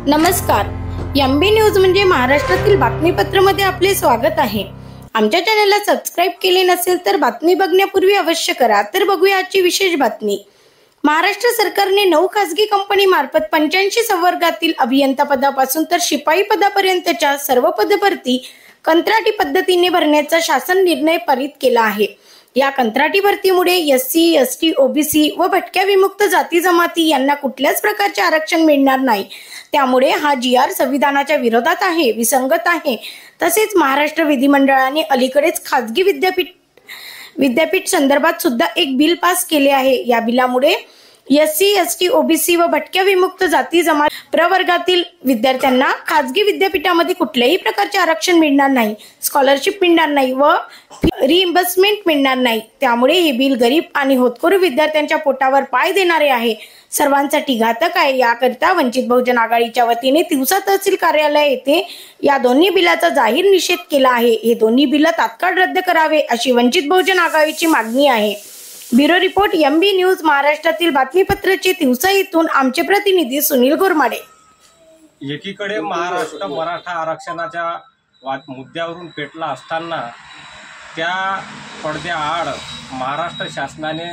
नमस्कार, MB news म्हणजे महाराष्ट्रातील बातमीपत्रामध्ये आपले स्वागत आहे। आमच्या चॅनलला सबस्क्राइब केले नसेल तर बातमी बघण्यापूर्वी अवश्य करा। तर बघूया आजची विशेष बातमी। महाराष्ट्र सरकारने 9 खासगी कंपनी मार्फत 85 संवर्गातील अभियंता पदापासून तर शिपाई पदापर्यंतच्या सर्व पदभरती कंत्राटी पद्धतीने भरण्याचा शासन निर्णय पारित केला आहे। या कंत्राटी भरतीमुळे एससी, एसटी, ओबीसी व भटक्या विमुक्त जाती जमाती यांना कुठल्याच प्रकारचे आरक्षण मिळणार नाही। त्यामुळे हा जीआर संविधानाच्या विरोधात आहे, विसंगत आहे। तसेच महाराष्ट्र विधिमंडळाने अलीकडेच खासगी विद्यापीठ संदर्भात सुद्धा एक बिल पास केले आहे। या बिलामुळे एससी, एसटी, ओबीसी व भटक्या विमुक्त जाती जमात प्रवर्गातील विद्यार्थ्यांना खासगी विद्यापीठामध्ये कुठल्याही प्रकारचे आरक्षण मिळणार नाही, स्कॉलरशिप मिळणार नाही व रिइंबर्समेंट मिळणार नाही। त्यामुळे हे बिल गरीब आणि होतकरू विद्यार्थ्यांच्या पोटावर पाय देणारे आहे, सर्वांसाठी घातक आहे। याकरिता वंचित बहुजन आघाडीच्या वतीने तिवसा तहसील कार्यालय येथे या दोन्ही बिलाचा जाहीर निषेध केला आहे। हे दोन्ही बिल तात्काळ रद्द करावे अशी वंचित बहुजन आघाडीची मागणी आहे। ब्युरो रिपोर्ट, एमबी न्यूज, महाराष्ट्रातील बातमीपत्राचे तिवसा येथून आमचे प्रतिनिधी सुनील गोरमाडे। एकीकडे महाराष्ट्र मराठा आरक्षणाच्या मुद्द्यावरून पेटला असताना त्या पडद्याआड महाराष्ट्र शासनाने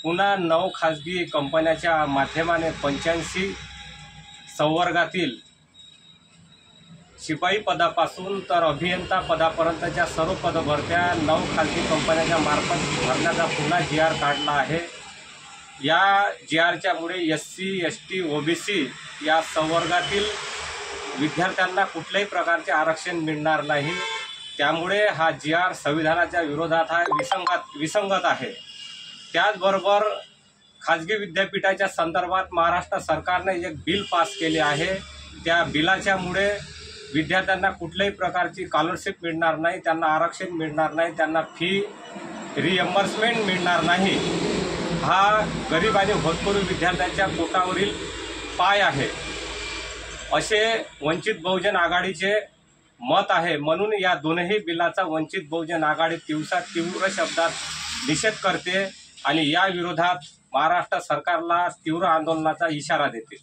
पुन्हा 9 खासगी कंपन्यांच्या माध्यमाने 85 संवर्गातील शिपाई पदापासून तर अभियंता पदापर्यंतच्या सर्व पदभरत्या 9 खासगी कंपन्यांच्या मार्फत भरण्याचा पुन्हा जीआर काढला आहे। या जीआरच्या मुळे एससी, एसटी, ओबीसी या संवर्गातील विद्यार्थ्यांना कुठल्याही प्रकारचे आरक्षण मिळणार नाही। त्यामुळे हा जीआर संविधानाच्या विरोधात आहे, विसंगत आहे। त्याचबरोबर खाजगी विद्यापीठाच्या संदर्भात महाराष्ट्र सरकारने एक बिल पास केले आहे। त्या बिलाच्यामुळे विद्यार्थ्यांना कुठल्याही प्रकारची स्कॉलरशिप मिळणार नाही, त्यांना आरक्षण मिळणार नाही, त्यांना फी रिइंबर्समेंट मिळणार नाही। हा गरीब आणि होतकरू विद्यार्थ्यांच्या पोटावरील पाय आहे असे वंचित बहुजन आघाडीचे मत आहे। म्हणून या दोन्ही बिलाचा वंचित बहुजन आघाडी तीव्र शब्दात निषेध करते आणि या विरोधात महाराष्ट्र सरकारला तीव्र आंदोलनाचा इशारा देते।